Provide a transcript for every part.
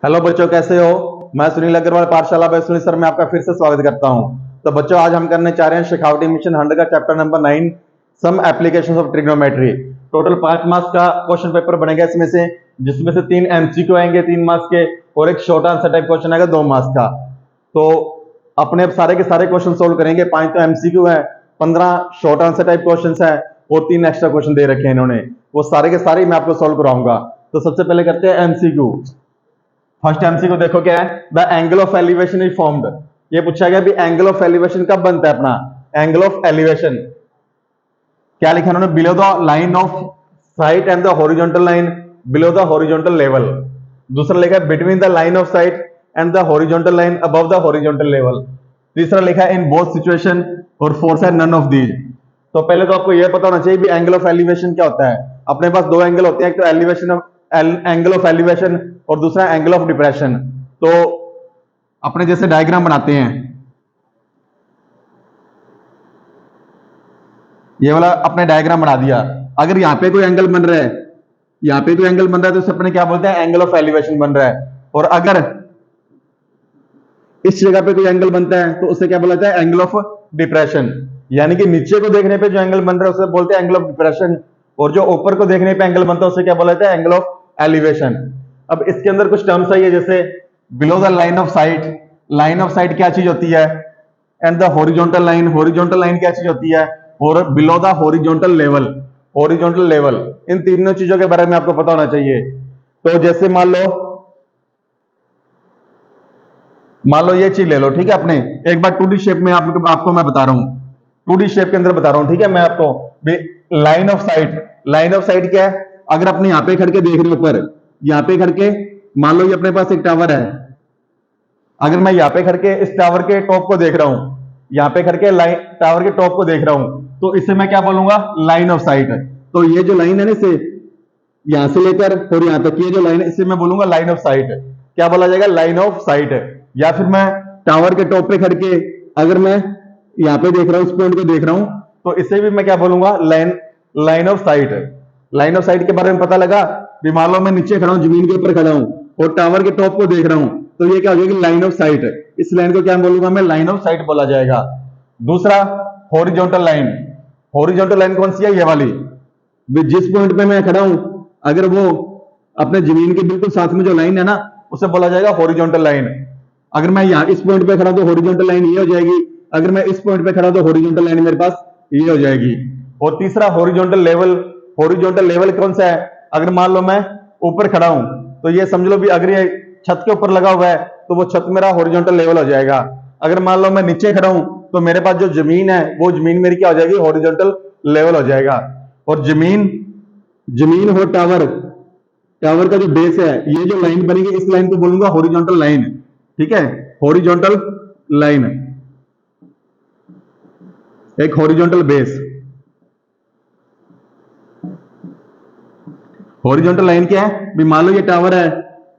Hello बच्चों, कैसे हो। मैं सुनील अग्रवाल, पाठशाला बाय सुनील सर में आपका फिर से स्वागत करता हूं। तो बच्चों, आज हम करने चाह रहे हैं शेखावटी मिशन 100 का chapter number 9, some applications of trigonometry. Total 5 marks का क्वेश्चन पेपर बनेगा इसमें से, जिसमें से 3 एमसीक्यू आएंगे 3 मार्क्स के, और एक शॉर्ट आंसर टाइप क्वेश्चन आएगा 2 मार्क्स का। तो अपने सारे के सारे क्वेश्चन सोल्व करेंगे। 5 तो एमसीक्यू है, 15 शॉर्ट आंसर टाइप क्वेश्चन है, और 3 एक्स्ट्रा क्वेश्चन दे रखे हैं इन्होंने। वो सारे के सारे मैं आपको सोल्व कराऊंगा। तो सबसे पहले करते हैं एमसीक्यू। फर्स्ट एमसीक्यू देखो क्या है। The angle of elevation is formed. ये पूछा गया भी एंगल ऑफ एलिवेशन कब बनता है अपना। एंगल ऑफ एलिवेशन क्या लिखा उन्होंने, below the line of sight and the horizontal line below the horizontal level. दूसरा लिखा है between the line of sight and the horizontal line above the horizontal level. तीसरा लिखा है इन बोथ सिचुएशन, और फोर्थ है नन ऑफ दीज। तो पहले तो आपको यह पता होना चाहिए भी एंगल ऑफ एलिवेशन क्या होता है। अपने पास 2 एंगल होते हैं, एक तो एलिवेशन एंगल ऑफ एलिवेशन और दूसरा एंगल ऑफ डिप्रेशन। तो अपने जैसे डायग्राम बनाते हैं, ये वाला अपने डायग्राम बना दिया। अगर यहाँ पे कोई एंगल बन रहा है, यहाँ पे कोई एंगल बन रहा है, तो उसे अपने क्या बोलते हैं, एंगल ऑफ एलिवेशन बन रहा है। और अगर इस जगह पे कोई एंगल बनता है तो उसे क्या बोला जाता है, एंगल ऑफ डिप्रेशन। यानी कि नीचे को देखने पे जो एंगल बन रहा है उसे बोलते हैं एंगल ऑफ डिप्रेशन, और जो ऊपर को देखने पे एंगल बनता है उसे क्या बोला जाता है, एंगल ऑफ एलिवेशन। अब इसके अंदर कुछ टर्म्स है, जैसे below the line of sight. Line of sight क्या चीज होती है, and the horizontal line. Horizontal line क्या चीज होती है, और below the horizontal level. Horizontal level, इन तीनों चीजों के बारे में आपको पता होना चाहिए। तो जैसे मान लो ये चीज ले लो, ठीक है। अपने एक बार 2D शेप में आपको मैं बता रहा हूं, 2D शेप के अंदर बता रहा हूं, ठीक है। मैं आपको line of sight, line of sight क्या है, अगर अपने यहां पे खड़ के देख रहे हो ऊपर, यहां पे खड़ के मान लो ये अपने पास एक टावर है। अगर मैं यहां पे खड़ के इस टावर के टॉप को देख रहा हूं, यहां पे खड़ के टावर के टॉप को देख रहा हूं, तो इसे मैं क्या बोलूंगा, लाइन ऑफ साइट। तो ये जो लाइन है ना, इसे यहां से लेकर और यहां तक ये जो लाइन है, इसे मैं बोलूंगा लाइन ऑफ साइट। क्या बोला जाएगा, लाइन ऑफ साइट। या फिर मैं टावर के टॉप पे खड़ के अगर मैं यहां पे देख रहा हूं, इस पॉइंट को देख रहा हूं, तो इसे भी मैं क्या बोलूंगा, line of sight. Line of site के बारे में पता लगा भी, मान लो मैं नीचे खड़ा हूं, जमीन के ऊपर खड़ा हूं और टावर के टॉप को देख रहा हूं, तो ये क्या हो जाएगी, लाइन ऑफ साइट। इस लाइन को क्या बोलूंगा मैं, लाइन ऑफ साइट बोला जाएगा। दूसरा हॉरिजॉन्टल लाइन। हॉरिजॉन्टल लाइन कौन सी है, ये वाली। जिस पॉइंट पे मैं खड़ा हूं, अगर वो अपने जमीन के बिल्कुल साथ में जो लाइन है ना, उसे बोला जाएगा हॉरिजॉन्टल लाइन। अगर मैं यहाँ इस पॉइंट पे खड़ा तो हॉरिजॉन्टल लाइन ये हो जाएगी, अगर मैं इस पॉइंट पे खड़ा तो हॉरिजॉन्टल लाइन मेरे पास ये हो जाएगी। और तीसरा हॉरिजॉन्टल लेवल। हॉरिजॉन्टल लेवल कौन सा है, अगर मान लो मैं ऊपर खड़ा हूं, तो ये समझ लो भी अगर ये छत के ऊपर लगा हुआ है तो वो छत मेरा हॉरिजॉन्टल लेवल हो जाएगा। अगर मान लो मैं नीचे खड़ा हूं तो मेरे पास जो जमीन है वो जमीन मेरी क्या हो जाएगी, हॉरिजॉन्टल लेवल हो जाएगा। और जमीन हो टावर, टावर का जो बेस है, ये जो लाइन बनेगी इस लाइन को बोलूंगा हॉरिजॉन्टल लाइन, ठीक है। हॉरिजॉन्टल लाइन, एक हॉरिजॉन्टल बेस। हॉरिजॉन्टल लाइन क्या है भी, मान लो ये टावर है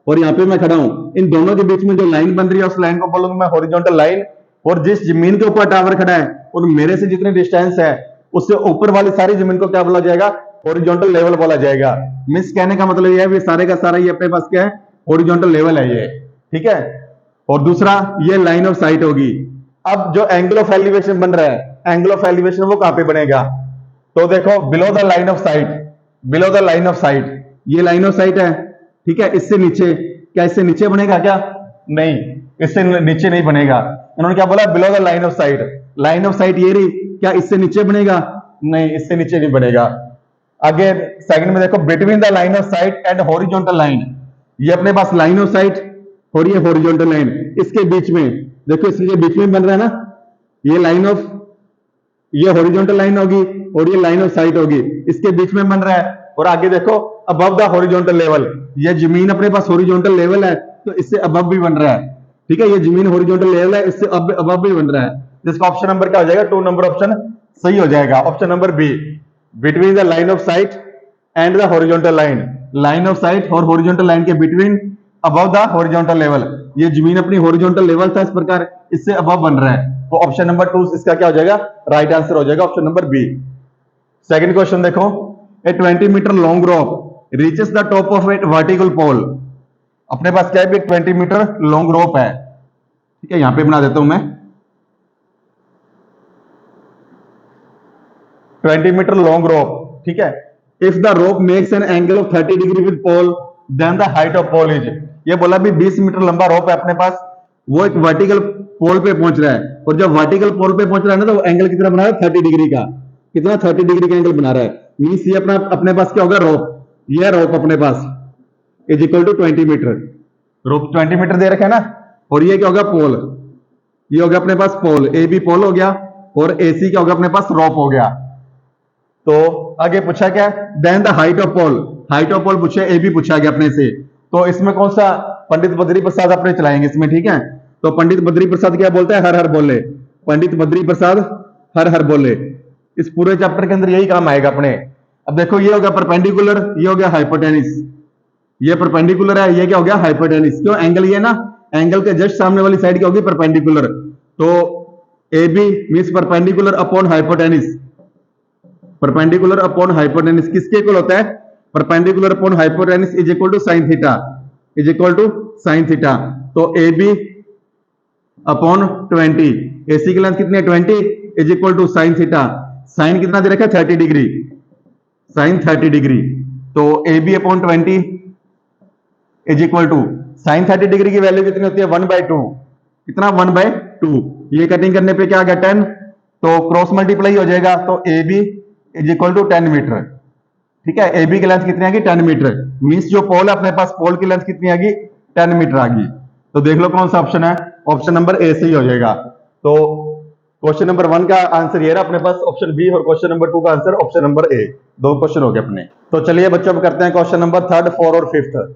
और यहां पे मैं खड़ा हूं, इन दोनों के बीच में जो लाइन बन रही है उस लाइन को बोलूंगा मैं हॉरिजॉन्टल लाइन। और जिस जमीन के ऊपर टावर खड़ा है और मेरे से जितनी डिस्टेंस है उससे ऊपर वाली सारी जमीन को क्या बोला जाएगा, हॉरिजॉन्टल लेवल बोला जाएगा। मींस कहने का मतलब ये है सारे का सारा ये अपने पास क्या है, हॉरिजॉन्टल लेवल है ये, ठीक है। और दूसरा ये लाइन ऑफ साइट होगी। अब जो एंगल ऑफ एलिवेशन बन रहा है, एंगल ऑफ एलिवेशन वो कहां पे बनेगा, तो देखो below the line of site. Below the line of site, ये लाइन ऑफ साइट है, ठीक है। इससे नीचे, क्या इससे नीचे बनेगा क्या, नहीं, इससे नीचे नहीं बनेगा। इन्होंने क्या बोला, below the line of sight. Line of site ये रही, क्या इससे नीचे बनेगा, नहीं, इससे नीचे नहीं बनेगा। आगे सेकंड में देखो, between the line of sight and horizontal line. ये अपने पास लाइन ऑफ साइट और ये हॉरिजॉन्टल लाइन, इसके बीच में देखो, इसके बीच में बन रहा है ना, ये लाइन ऑफ, ये हॉरिजॉन्टल लाइन होगी और ये लाइन ऑफ साइट होगी, इसके बीच में बन रहा है। और आगे देखो, अबव द हॉरिजॉन्टल लेवल, ये जमीन अपने पास हॉरिजॉन्टल लेवल है तो इससे अबव भी बन रहा है, ठीक है। ये जमीन हॉरिजॉन्टल लेवल है, इससे अबव भी बन रहा है। जिसका ऑप्शन नंबर क्या हो जाएगा, 2 नंबर ऑप्शन सही हो जाएगा। Option number B, between the line of sight and the horizontal line. Line of sight और हॉरिजॉन्टल लाइन के between, above the horizontal level, ये जमीन अपनी हॉरिजॉन्टल लेवल था, इस प्रकार इससे अबव बन रहा है। तो ऑप्शन नंबर 2 इसका क्या हो जाएगा, राइट आंसर हो जाएगा, option number B. Second question देखो, a 20 metre long rope reaches the top of a vertical pole अपने पास क्या है, 20 मीटर लॉन्ग रोप है, ठीक है, यहां पे बना देता हूं मैं 20 मीटर लॉन्ग रोप, ठीक है। If the rope makes an angle of 30 degree with pole then the height of pole is, ये बोला भी 20 मीटर लंबा रोप है अपने पास, वो एक वर्टिकल पोल पे पहुंच रहा है, और जब वर्टिकल पोल पे पहुंच रहा है ना, तो वो एंगल कितना बना रहा है, 30 डिग्री का, कितना 30 डिग्री का एंगल बना रहा है। मीन्स ये अपने पास क्या होगा, रोप, ये रोप अपने पास is equal to 20 metre, rope 20 metre दे रखा है ना, और ये क्या होगा, पोल, ये हो गया अपने पास पोल, ए बी पोल हो गया, और ए सी क्या होगा अपने पास, रोप हो गया। तो आगे पूछा क्या, then the height of pole, height of pole पूछा, ए बी पूछा गया अपने से, तो इसमें कौन सा पंडित बद्री प्रसाद अपने चलाएंगे इसमें, ठीक है। तो पंडित बद्री प्रसाद क्या बोलता है, हर हर बोले, पंडित बद्री प्रसाद हर हर बोले, इस पूरे चैप्टर के अंदर यही काम आएगा अपने। अब देखो ये हो गया परपेंडिकुलर, ये हो गया हाइपोटेनिस, ये परपेंडिकुलर है, ये क्या हो गया, हाइपोटेनिस, क्यों, एंगल ये ना, एंगल के जस्ट सामने वाली साइड क्या होगी, परपेंडिकुलर, तो A B means perpendicular upon hypotenuse, perpendicular upon hypotenuse किसके इक्वल होता है, perpendicular upon hypotenuse is equal to sine theta, is equal to sine theta. तो ए बी अपॉन 20, एसी की लेंथ कितनी है 20, is equal to sine theta, sine कितना दे रखा है 30 डिग्री, साइन 30 डिग्री, तो A B upon 20 is equal to sine 30 degree की वैल्यू कितनी होती है, 1/2, कितना 1/2, ये कटिंग करने पे क्या आ गया 10, तो क्रॉस मल्टीप्लाई हो जाएगा, तो A B is equal to 10 metre, ठीक है। ए बी की लेंथ कितनी आ गई 10 मीटर, मीन्स जो पोल है अपने पास, पोल की लेंथ कितनी आ गई 10 मीटर आ गई। तो देख लो कौन सा ऑप्शन है, ऑप्शन नंबर ए सही हो जाएगा। तो क्वेश्चन नंबर 1 का आंसर ये रहा अपने पास, ऑप्शन बी, और क्वेश्चन नंबर 2 का आंसर ऑप्शन नंबर ए, दो क्वेश्चन हो गए अपने। तो चलिए बच्चों, अब करते हैं क्वेश्चन नंबर 3, 4 और 5।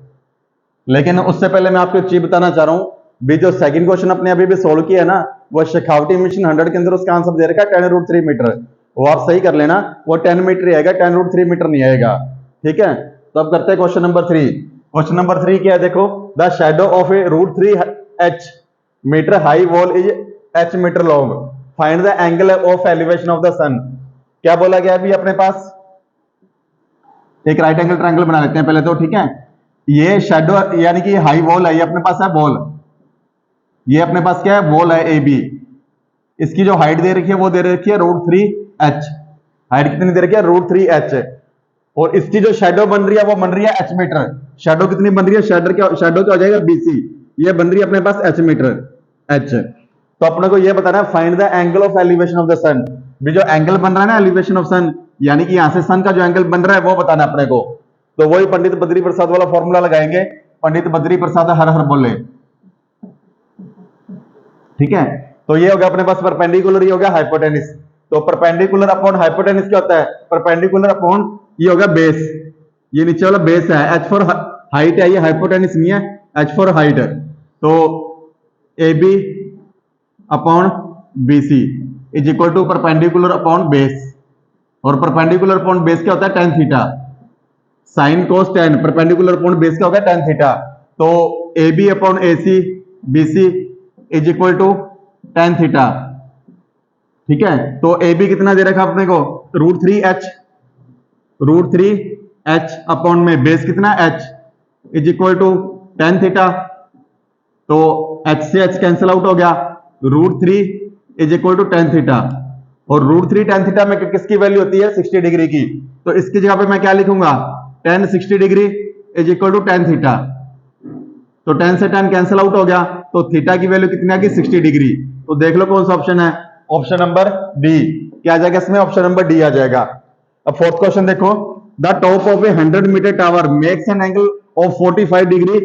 लेकिन उससे पहले मैं आपको एक चीज बताना चाह रहा हूं, भी जो सेकंड क्वेश्चन अपने अभी भी सोल्व किया है ना, वो शेखावटी मिशन 100 के अंदर उसका आंसर दे रखा है 10√3 मीटर, वो आप सही कर लेना, वो 10 मीटर ही आएगा, 10√3 मीटर नहीं आएगा, ठीक है। तो अब करते हैं क्वेश्चन नंबर 3। क्वेश्चन नंबर 3 क्या है, देखो, the shadow of a √3 metre high wall is h metre long, find the angle of elevation of the sun. क्या बोला गया अभी अपने पास, एक राइट एंगल ट्रायंगल बना लेते हैं पहले तो, ठीक है। ये शेडो यानी कि हाई वॉल है, ये अपने पास है वॉल, ये अपने पास क्या है, वॉल है ए बी, इसकी जो हाइट दे रखी है वो दे रखी है √3h, हाइट कितनी दे रखी है √3h, और इसकी जो शेडो बन रही है वो बन रही है h मीटर, शेडो कितनी बन रही है, शेडो क्या हो जाएगा BC, ये बन रही है अपने पास h मीटर, h। तो अपने को ये बताना है find the angle of elevation of the sun, भी जो एंगल बन रहा है ना एलिवेशन ऑफ सन, यानी कि यहां से सन का जो एंगल बन रहा है वो बताना अपने को। तो वही पंडित बद्री प्रसाद वाला फॉर्मूला लगाएंगे, पंडित बद्री प्रसाद हर हर बोले, ठीक है। तो ये हो गया अपने पास परपेंडिकुलर, ये हो गया हाइपोटेनिस। तो परपेंडिकुलर अपॉन हाइपोटेनिस क्या होता है, परपेंडिकुलर अपॉन, ये होगा बेस, ये नीचे वाला बेस है, h फॉर हाइट है, ये हाइपोटेनिस नहीं है, h फॉर हाइट। तो A B upon BC is equal to perpendicular upon base, और परपेंडिकुलर अपॉन बेस क्या होता है tan theta, sine cos tan, perpendicular upon base क्या होगा tan थीटा। तो A B upon AC BC is equal to tan theta, ठीक है। तो ए बी कितना दे रखा अपने को √3h अपॉन में बेस कितना h is equal to tan theta, तो h से h कैंसिल आउट हो गया, √3 is equal to tan theta, और √3 tan थीटा में किसकी वैल्यू होती है 60 डिग्री की, तो इसकी जगह पे मैं क्या लिखूंगा tan 60 degree is equal to tan theta, तो tan से tan कैंसिल आउट हो गया, तो थीटा की वैल्यू कितनी आ गई 60 डिग्री। तो देख लो कौन सा ऑप्शन है, ऑप्शन नंबर डी, क्या आ जाएगा इसमें, ऑप्शन नंबर डी आ जाएगा। अब फोर्थ क्वेश्चन देखो, the top of a 100 metre tower makes an angle of 45 degree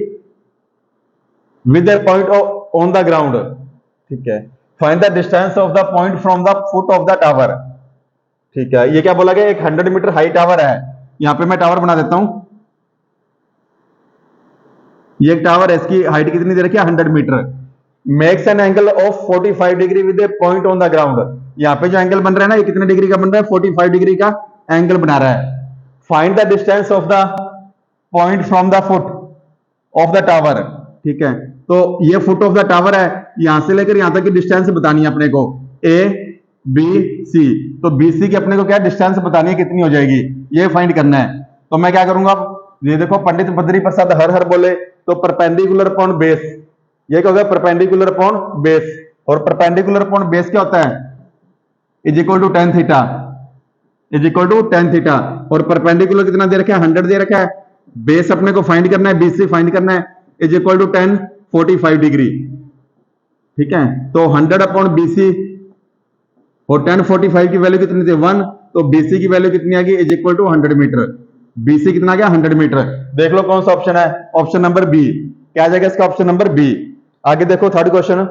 with a point on the ground, ठीक है। Find the distance of the point from the foot of the tower, ठीक है। ये क्या बोला गया, एक 100 मीटर हाई टावर है, यहां पे मैं टावर बना देता हूं, ये एक टावर है, इसकी हाइट कितनी दे रखी है 100 metre, makes an angle of 45 degree with a point on the ground, यहाँ पे जो एंगल बन रहा है ना, ये कितने डिग्री का बन रहा है 45 डिग्री का एंगल बना रहा है। Find the distance of the point from the foot of the tower, ठीक है। तो ये फुट ऑफ द टावर है, यहां से लेकर यहां तक की डिस्टेंस बतानी है अपने को, ए बी सी, तो BC की अपने को क्या डिस्टेंस बतानी है, कितनी हो जाएगी, ये फाइंड करना है। तो मैं क्या करूंगा, ये देखो पंडित बद्री प्रसाद हर हर बोले, तो परपेंडिकुलर अपॉन बेस, ये क्या होगा, परपेंडिकुलर अपॉन बेस। और परपेंडिकुलर अपॉन बेस क्या होता है, is equal to tan theta, is equal to tan theta. और परपेंडिकुलर कितना दे रखा है, 100 दे रखा है। बेस अपने को फाइंड करना है, BC फाइंड करना है, इज इक्वल टू 10 45 डिग्री। ठीक है, तो 100 अपॉन BC और 10 45 की वैल्यू कितनी थी 1, तो BC की वैल्यू कितनी आ गई, is equal to 100 metre. BC कितना आ गया, 100 मीटर। देख लो कौन सा ऑप्शन है, ऑप्शन नंबर बी। क्या आ जाएगा इसका, ऑप्शन नंबर बी। आगे देखो third question,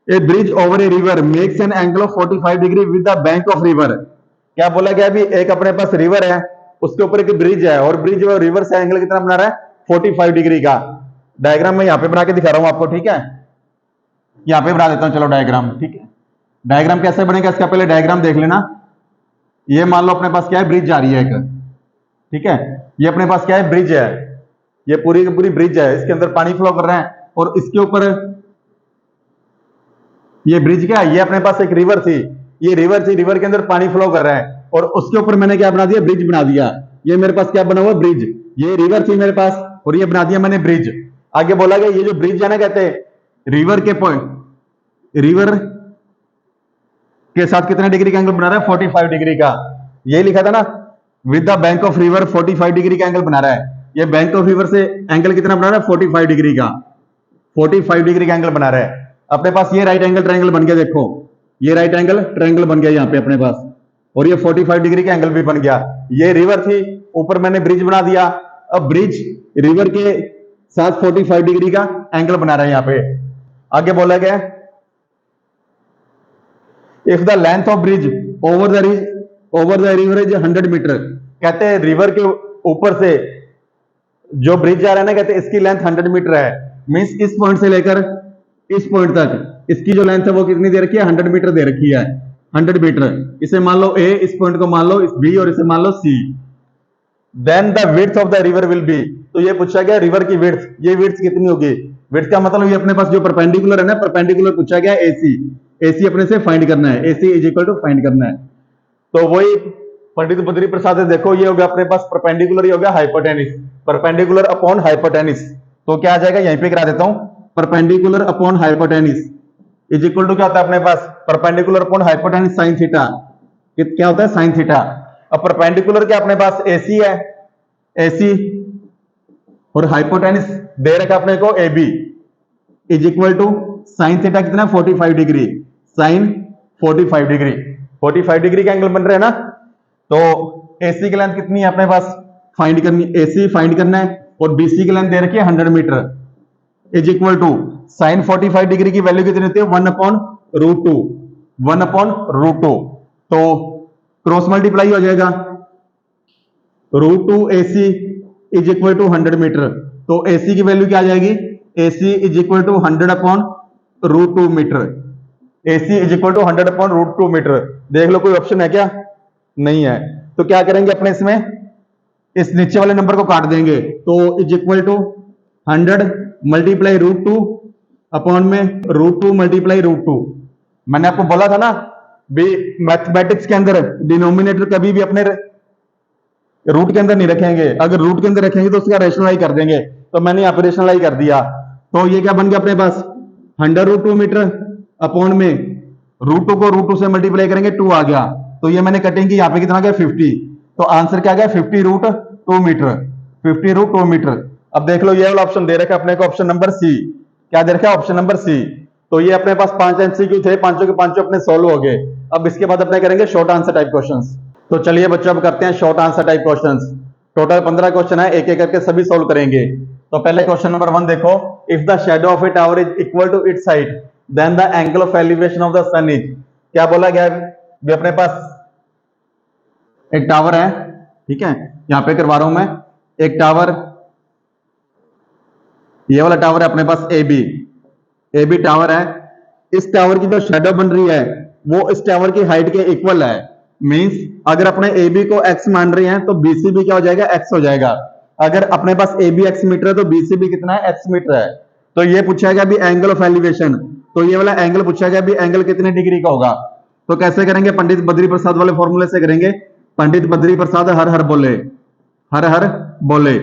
a bridge over a river makes an angle of 45 degree with the bank of river. क्या बोला गया, अभी एक अपने पास रिवर है, उसके ऊपर एक ब्रिज है, और ब्रिज और रिवर से एंगल कितना बना रहा है, 45 डिग्री का। डायग्राम में यहां पे बना के दिखा रहा हूं आपको, ठीक है, यहां पे बना देता हूं, चलो डायग्राम। ठीक है, डायग्राम कैसे बनेगा इसका, पहले डायग्राम देख लेना। ये मान लो अपने पास क्या है, ब्रिज जा रही है एक, ठीक है, ये अपने पास क्या है, ब्रिज है, ये पूरी की पूरी ब्रिज है, इसके अंदर पानी फ्लो कर रहा है, और इसके ऊपर ये ब्रिज क्या है, ये अपने पास एक रिवर थी, ये रिवर थी, रिवर के अंदर पानी फ्लो कर रहा है, और उसके ऊपर मैंने क्या बना दिया, ब्रिज बना दिया। ये मेरे पास क्या बना हुआ, ब्रिज, ये रिवर थी मेरे पास, और ये बना दिया मैंने ब्रिज। आगे बोला गया ये जो ब्रिज है ना, कहते हैं रिवर के पॉइंट, रिवर के साथ कितने डिग्री का एंगल बना रहा है, 45 डिग्री का। ये लिखा था ना, with the bank of river 45 degree का एंगल बना रहा है। ये बैंक ऑफ रिवर से एंगल कितना बना रहा है, 45 डिग्री का, 45 डिग्री का एंगल बना रहा है। अपने पास ये राइट एंगल ट्रायंगल बन गया, देखो ये राइट एंगल ट्रायंगल बन गया यहाँ पे अपने पास, और ये 45 डिग्री का एंगल भी बन गया। ये रिवर थी, ऊपर मैंने ब्रिज बना दिया। अब ब्रिज रिवर के साथ 45 डिग्री का एंगल बना रहा है यहाँ पे। आगे बोला गया, if the length of bridge over the river is 100 metre. कहते हैं रिवर के ऊपर से जो ब्रिज जा रहा है ना, कहते हैं इसकी लेंथ 100 मीटर है। मींस इस पॉइंट से लेकर इस पॉइंट तक इसकी जो लेंथ है वो कितनी दे रखी है, 100 मीटर दे रखी है, 100 मीटर। इसे मान लो A, इस पॉइंट को मान लो इस B, और इसे मान लो C। Then the width of the river will be. तो ये पूछा गया रिवर की विड्थ, ये विड्थ कितनी होगी। विड्थ का मतलब ये अपने पास जो परपेंडिकुलर है ना, परपेंडिकुलर पूछा गया AC अपने से फाइंड करना है, AC is equal to find करना है। तो वही पंडित बद्री प्रसाद है, देखो ये हो गया अपने पास परपेंडिकुलर, ये हो गया हाइपोटेनिस, परपेंडिकुलर अपॉन हाइपोटेनिस। तो क्या आ जाएगा, यहीं पे करा देता हूं, perpendicular upon hypotenuse is equal to क्या होता है अपने पास, perpendicular upon hypotenuse sine theta. क्या होता है, साइन थीटा। अब परपेंडिकुलर क्या अपने पास AC है, AC, और हाइपोटेनिस दे रखा अपने को AB is equal to sine theta कितना, 45 डिग्री, साइन 45 डिग्री, 45 डिग्री का एंगल बन रहा है ना। तो AC की लेंथ कितनी है अपने पास, फाइंड करनी, AC फाइंड करना है, और BC की लेंथ दे रखी है 100 metre, is equal to sine 45 degree की वैल्यू कितनी होती है, 1/√2, 1/√2। तो क्रॉस मल्टीप्लाई हो जाएगा, √2 AC is equal to 100 metre. तो AC की वैल्यू क्या आ जाएगी, AC is equal to 100/√2 metre, AC is equal to 100/√2 metre. देख लो कोई ऑप्शन है क्या, नहीं है। तो क्या करेंगे अपने इसमें, इस नीचे वाले नंबर को काट देंगे, तो is equal to 100 multiply √2 upon में √2 मल्टीप्लाई √2। मैंने आपको बोला था ना भी मैथमेटिक्स के अंदर डिनोमिनेटर कभी भी अपने रूट के अंदर नहीं रखेंगे, अगर रूट के अंदर रखेंगे तो उसका रेशनलाइज कर देंगे। तो मैंने यहाँ पे रेशनलाइज कर दिया, तो ये क्या बन गया अपने पास, 100√2 मीटर अपॉन में √2 को √2 से मल्टीप्लाई करेंगे, 2 आ गया। तो ये मैंने कटिंग की, यहाँ पे कितना गया 50। तो आंसर क्या गया 50√2 मीटर, 50√2 मीटर। अब देख लो ये वाला ऑप्शन दे रखा है अपने को, ऑप्शन नंबर सी। क्या दे रखा है, ऑप्शन नंबर सी। तो ये अपने पास 5 MCQ थे, पांचों के पांचों अपने सोल्व हो गए। अब इसके बाद अपने करेंगे शॉर्ट आंसर टाइप क्वेश्चंस। तो चलिए बच्चों अब करते हैं short answer type questions. Total 15 question है, एक एक करके सभी सोल्व करेंगे। तो पहले क्वेश्चन नंबर 1 देखो, if the shadow of a tower is equal to its height then the angle of elevation of the sun is. क्या बोला गया भी अपने पास एक टावर है, ठीक है, यहां पे करवा रहा हूं मैं, एक टावर, ये वाला टावर है अपने पास AB टावर है। इस टावर की जो शेडो बन रही है वो इस टावर की हाइट के इक्वल है। मींस अगर अपने AB को x मान रहे हैं तो BC भी क्या हो जाएगा, x हो जाएगा। अगर अपने पास AB x मीटर है तो BC भी कितना है, x मीटर है। तो ये पूछा गया भी एंगल ऑफ एलिवेशन, तो ये वाला एंगल पूछा गया भी एंगल कितने डिग्री का होगा। तो कैसे करेंगे, पंडित बद्री प्रसाद वाले फॉर्मूले से करेंगे। पंडित बद्री प्रसाद हर हर बोले, हर हर बोले।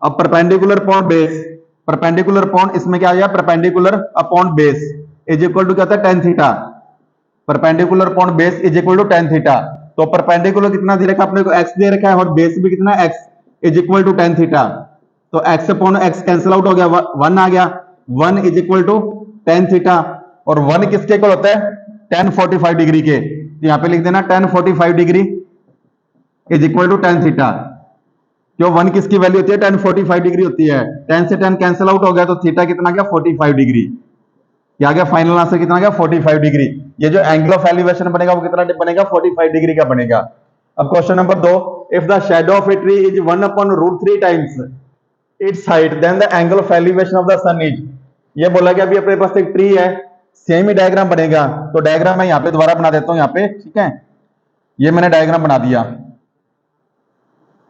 अब perpendicular upon base, perpendicular upon इसमें क्या आ गया, perpendicular upon base is equal to क्या होता है, tan theta. Perpendicular upon base is equal to tan theta. तो परपेंडिकुलर कितना दे रखा है अपने को, एक्स दे रखा है, और बेस भी कितना, x is equal to tan theta. तो x upon x cancel out हो गया, वन आ गया, one is equal to tan theta. और वन किसके इक्वल होता है, टेन 45 डिग्री के। तो यहां पे लिख देना tan 45 degree is equal to tan theta. क्यों, वन किसकी वैल्यू होती है, टेन 45 डिग्री होती है। टेन से टेन कैंसिल आउट हो गया, तो थीटा कितना गया, 45 डिग्री। क्या गया, फाइनल आंसर कितना गया, 45 डिग्री। ये जो एंगल ऑफ एलिवेशन बनेगा वो कितना बनेगा, 45 डिग्री का बनेगा। अब question number 2, if the shadow of a tree is 1/√3 times its height then the angle of elevation of the sun is. ये बोला कि अभी अपने पास एक ट्री है, सेम ही डायग्राम बनेगा। तो डायग्राम मैं यहाँ पे दोबारा बना देता हूँ, यहाँ पे, ठीक है, ये मैंने डायग्राम बना दिया,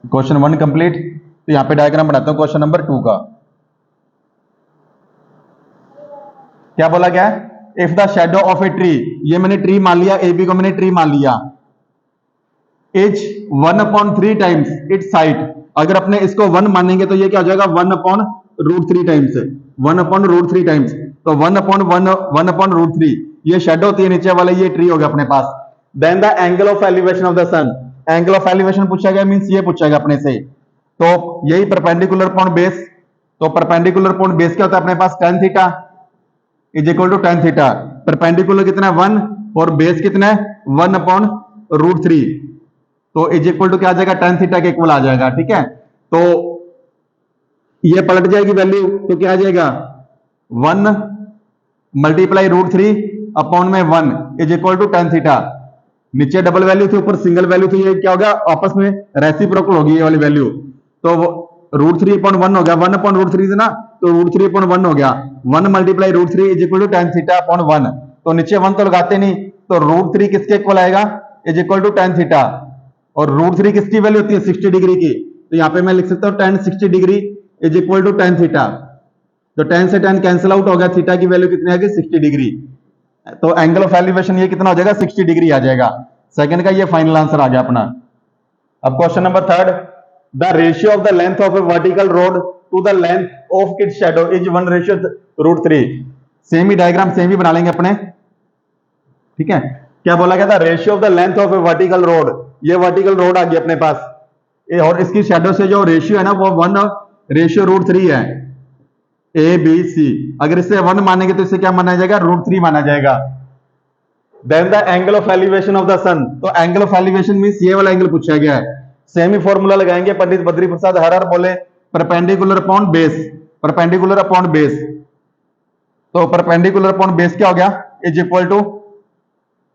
क्वेश्चन 1 कंप्लीट। तो यहाँ पे डायग्राम बनाता हूँ क्वेश्चन नंबर 2 का। क्या बोला गया है, if the shadow of a tree, ये मैंने ट्री मान लिया, ए बी को मैंने ट्री मान लिया, इज 1/3 टाइम्स इट्स हाइट। अगर अपने इसको 1 मानेंगे तो ये क्या हो जाएगा, 1/√3 टाइम्स, 1/√3 टाइम्स। तो 1/1/√3 ये शेडो होती है नीचे वाला, ये ट्री हो गया अपने पास। Then the angle of elevation of the sun, angle of elevation पूछा गया, मींस ये पूछा गया अपने से। तो यही परपेंडिकुलर अपॉन बेस, तो परपेंडिकुलर अपॉन बेस क्या होता है अपने पास, tan theta is equal to tan theta. Perpendicular कितना है, 1, और बेस कितना है, 1/√3। तो इज इक्वल टू क्या आ जाएगा, tan थीटा के इक्वल आ जाएगा, ठीक है। तो ये पलट जाएगी वैल्यू, तो क्या आ जाएगा, 1 मल्टीप्लाई √3 अपॉन में 1 is equal to tan theta. नीचे डबल वैल्यू थी, ऊपर सिंगल वैल्यू थी, ये क्या हो गया, आपस में रेसिप्रोकल होगी ये वाली वैल्यू। तो √3/1 हो गया, 1/√3 था ना, तो √3/1 हो गया, 1 multiply √3 is equal to tan theta upon 1। तो नीचे 1 तो लगाते नहीं, तो √3 किसके इक्वल आएगा, is equal to tan theta. और √3 किसकी वैल्यू होती है, 60 डिग्री की। तो यहाँ पे मैं लिख सकता हूँ tan 60 degree is equal to tan theta. तो tan से tan कैंसिल आउट हो गया, थीटा की वैल्यू कितनी आ गई, 60 डिग्री। तो एंगल ऑफ एलिवेशन ये कितना हो जाएगा, 60 डिग्री आ जाएगा। सेकंड का ये फाइनल आंसर आ गया अपना। अब question number 3, the ratio of the length of a vertical rod to the length of its shadow is 1/√3। Same ही डायग्राम सेम ही बना लेंगे अपने, ठीक है। क्या बोला गया था, ratio of the length of a vertical rod, ये वर्टिकल रोड आ गई अपने पास, और इसकी शैडो से जो रेशियो है ना वो 1/√3 है, ए बी सी। अगर इसे 1 मानेंगे तो इसे क्या माना जाएगा, √3 माना जाएगा। Then the angle of elevation of the sun, तो एंगल ऑफ एलिवेशन मींस ये वाला एंगल पूछा गया है। सेम ही फॉर्मूला लगाएंगे, पंडित बद्री प्रसाद हर बोले perpendicular upon base, perpendicular upon base. तो परपेंडिकुलर अपॉन बेस क्या हो गया, इज इक्वल टू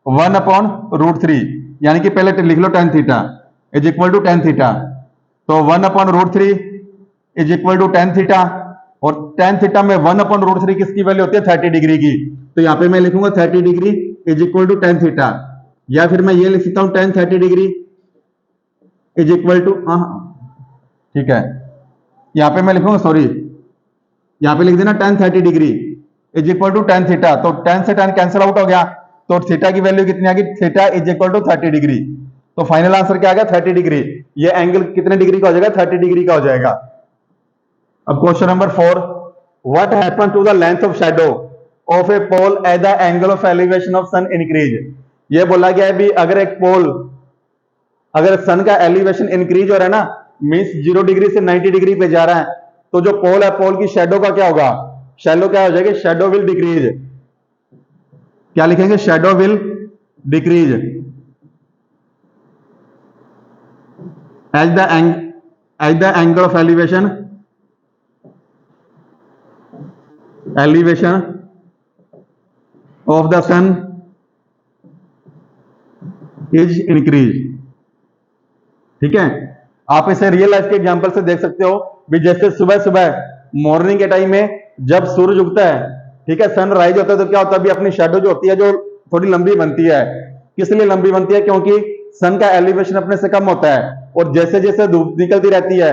1/√3, यानी कि पहले लिख लो tan theta is equal to tan theta. तो 1/√3 is equal to tan theta, और tan थीटा में 1/√3 किसकी वैल्यू होती है, 30 डिग्री की। तो यहां पे मैं लिखूंगा 30 degree is equal to tan theta, या फिर मैं ये लिख सकता हूं tan 30 degree is equal to, ठीक है, यहां पे मैं लिखूंगा, सॉरी, यहां पे लिख देना tan 30 degree is equal to tan theta. तो tan से tan कैंसिल आउट हो गया, तो थीटा की वैल्यू कितनी आ गई, theta is equal to 30 degree. तो फाइनल आंसर क्या आ गया, 30 डिग्री। ये एंगल कितने डिग्री का हो जाएगा, 30 डिग्री का हो जाएगा। अब question number 4, what happen to the length of shadow of a pole at the angle of elevation of sun increase. ये बोला गया है भी अगर एक पोल, अगर सन का एलिवेशन इंक्रीज हो रहा है ना, मींस 0 डिग्री से 90 डिग्री पे जा रहा है, तो जो पोल है, पोल की शैडो का क्या होगा, शैडो क्या हो जाएगी, शैडो विल डिक्रीज। क्या लिखेंगे, shadow will decrease at the angle of elevation of the sun is increase. ठीक है, आप इसे रियल लाइफ के एग्जांपल से देख सकते हो भी, जैसे सुबह सुबह मॉर्निंग के टाइम में जब सूरज उगता है, ठीक है, सन राइज होता है, तो क्या होता है भी अपनी शैडो जो होती है जो थोड़ी लंबी बनती है। किस लिए लंबी बनती है, क्योंकि सन का एलिवेशन अपने से कम होता है, और जैसे जैसे धूप निकलती रहती है,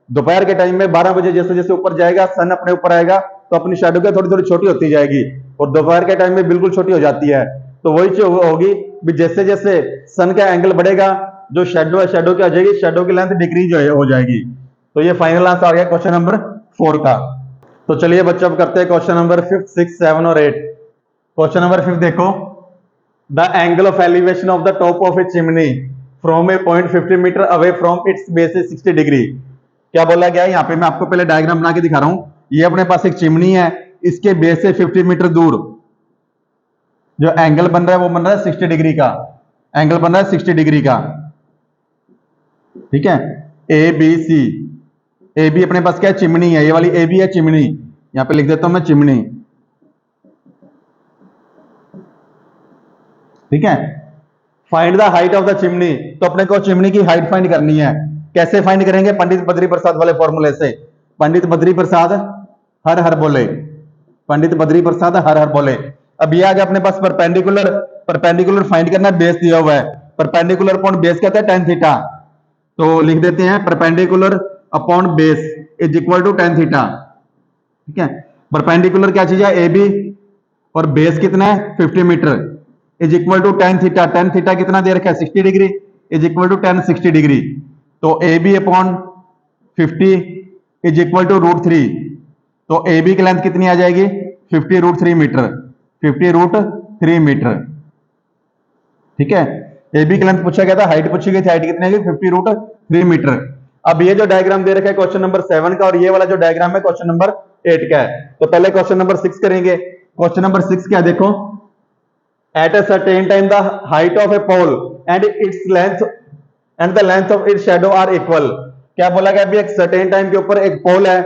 दोपहर के टाइम में 12 बजे जैसे जैसे ऊपर जाएगा, सन अपने ऊपर आएगा, तो अपनी शैडो क्या थोड़ी थोड़ी छोटी होती जाएगी, और दोपहर के टाइम में बिल्कुल छोटी हो जाती है। तो वही चीज होगी भी, जैसे जैसे सन का एंगल बढ़ेगा, जो शैडो है, शैडो क्या हो जाएगी, शैडो की लेंथ डिक्रीज हो जाएगी। तो ये फाइनल आंसर आ गया क्वेश्चन नंबर 4 का। तो चलिए बच्चों अब करते हैं क्वेश्चन नंबर 5, 6, 7 और 8। क्वेश्चन नंबर 5 देखो, the angle of elevation of the top of a chimney from a point 50 metre away from its base is 60 degree. क्या बोला गया है यहाँ पे? मैं आपको पहले डायग्राम बना के दिखा रहा हूं। ये अपने पास एक चिमनी है, इसके बेस से 50 मीटर दूर जो एंगल बन रहा है वो बन रहा है 60 डिग्री का। एंगल बन रहा है 60 डिग्री का, ठीक है। A B C, A B अपने पास क्या है? चिमनी है, ये वाली ए बी है चिमनी। यहां पे लिख देता हूं मैं चिमनी, ठीक है। Find the height of the chimney, तो अपने को चिमनी की हाइट फाइंड करनी है। कैसे फाइंड करेंगे? पंडित बद्री प्रसाद वाले फॉर्मूले से। पंडित बद्री प्रसाद हर हर बोले, पंडित बद्री प्रसाद हर हर बोले। अब ये आ गया अपने पास परपेंडिकुलर, परपेंडिकुलर फाइंड करना है, बेस दिया हुआ है। परपेंडिकुलर अपॉन बेस कहते हैं tan थीटा, तो लिख देते हैं perpendicular upon base is equal to tan theta, ठीक है। परपेंडिकुलर क्या चीज है? ए बी, और बेस कितना है? 50 metre, is equal to tan theta. tan theta कितना दे रखा है? 60 degree, is equal to tan 60 degree. तो A B upon 50 is equal to √3। तो ए बी की लेंथ कितनी आ जाएगी? 50√3 मीटर, 50√3 मीटर, ठीक है। ए बी की लेंथ पूछा गया था, हाइट पूछी गई थी, हाइट कितनी आएगी? 50√3 मीटर। अब ये जो डायग्राम दे रखा है क्वेश्चन नंबर 7 का, और ये वाला जो डायग्राम है क्वेश्चन नंबर 8 का है। तो पहले क्वेश्चन नंबर 6 करेंगे। क्वेश्चन नंबर 6 क्या देखो, at a certain time the height of a pole and its length and the length of its shadow are equal. क्या बोला गया? अभी एक सर्टेन टाइम के ऊपर एक पोल है,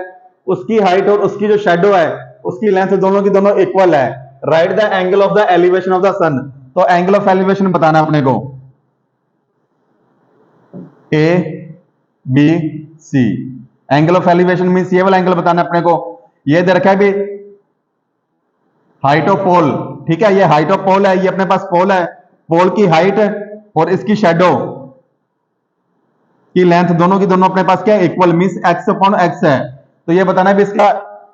उसकी हाइट और उसकी जो शैडो है उसकी लेंथ दोनों की दोनों इक्वल है। Right the angle of the elevation of the sun. तो एंगल ऑफ एलिवेशन बताना अपने को, A B C. Angle of elevation means ये वाला एंगल बताना अपने को। ये दे रखा है भी हाइट ऑफ पोल, ठीक है। ये हाइट ऑफ पोल है, ये अपने पास पोल है, पोल की हाइट और इसकी शैडो की लेंथ दोनों की दोनों अपने पास क्या है? Equal, means x upon x है। तो ये बताना है भी इसका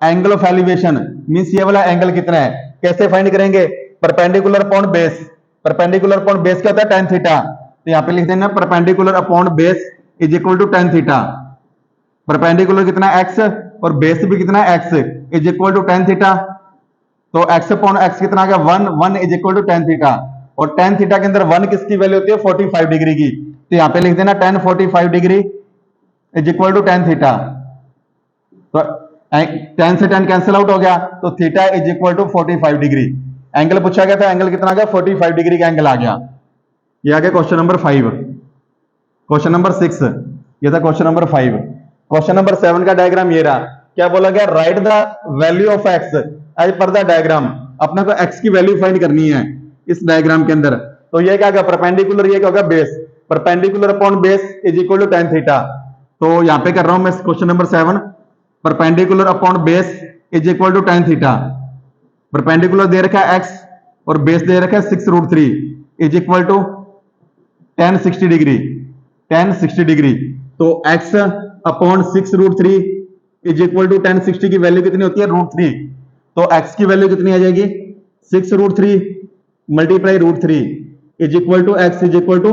एंगल ऑफ एलिवेशन मींस ये वाला एंगल कितना है। कैसे फाइंड करेंगे? Perpendicular upon base. Perpendicular upon base क्या होता है? tan theta. तो यहां पे लिख देना perpendicular upon base is equal to tan theta. Perpendicular कितना x और बेस भी कितना x is equal to tan theta. तो x अपॉन x कितना आ गया? 1, 1 is equal to tan theta. और tan थीटा के अंदर 1 किसकी वैल्यू होती है? 45 डिग्री की। तो यहां पे लिख देना tan 45 degree is equal to tan theta. तो tan से tan कैंसिल आउट हो गया, तो theta is equal to 45 degree. Angle पूछा गया था, एंगल कितना आ गया? 45 डिग्री का एंगल आ गया। ये आ गया क्वेश्चन नंबर 5। क्वेश्चन नंबर 6 ये था क्वेश्चन नंबर 5। क्वेश्चन नंबर 7 का डायग्राम ये रहा। क्या बोला गया? Write the value of x as per the diagram. अपने को x की वैल्यू फाइंड करनी है इस डायग्राम के अंदर। तो ये क्या होगा? परपेंडिकुलर, ये क्या होगा? Base. Perpendicular upon base is equal to tan theta. तो यहां पे कर रहा हूं मैं question number 7, perpendicular upon base is equal to tan theta. Perpendicular दे रखा है x और बेस दे रखा है 6√3 is equal to tan 60 degree, tan 60 degree. तो x upon 6√3 is equal to tan 60 की वैल्यू कितनी होती है? √3। तो x की वैल्यू कितनी आ जाएगी? 6√3 multiply √3 is equal to x is equal to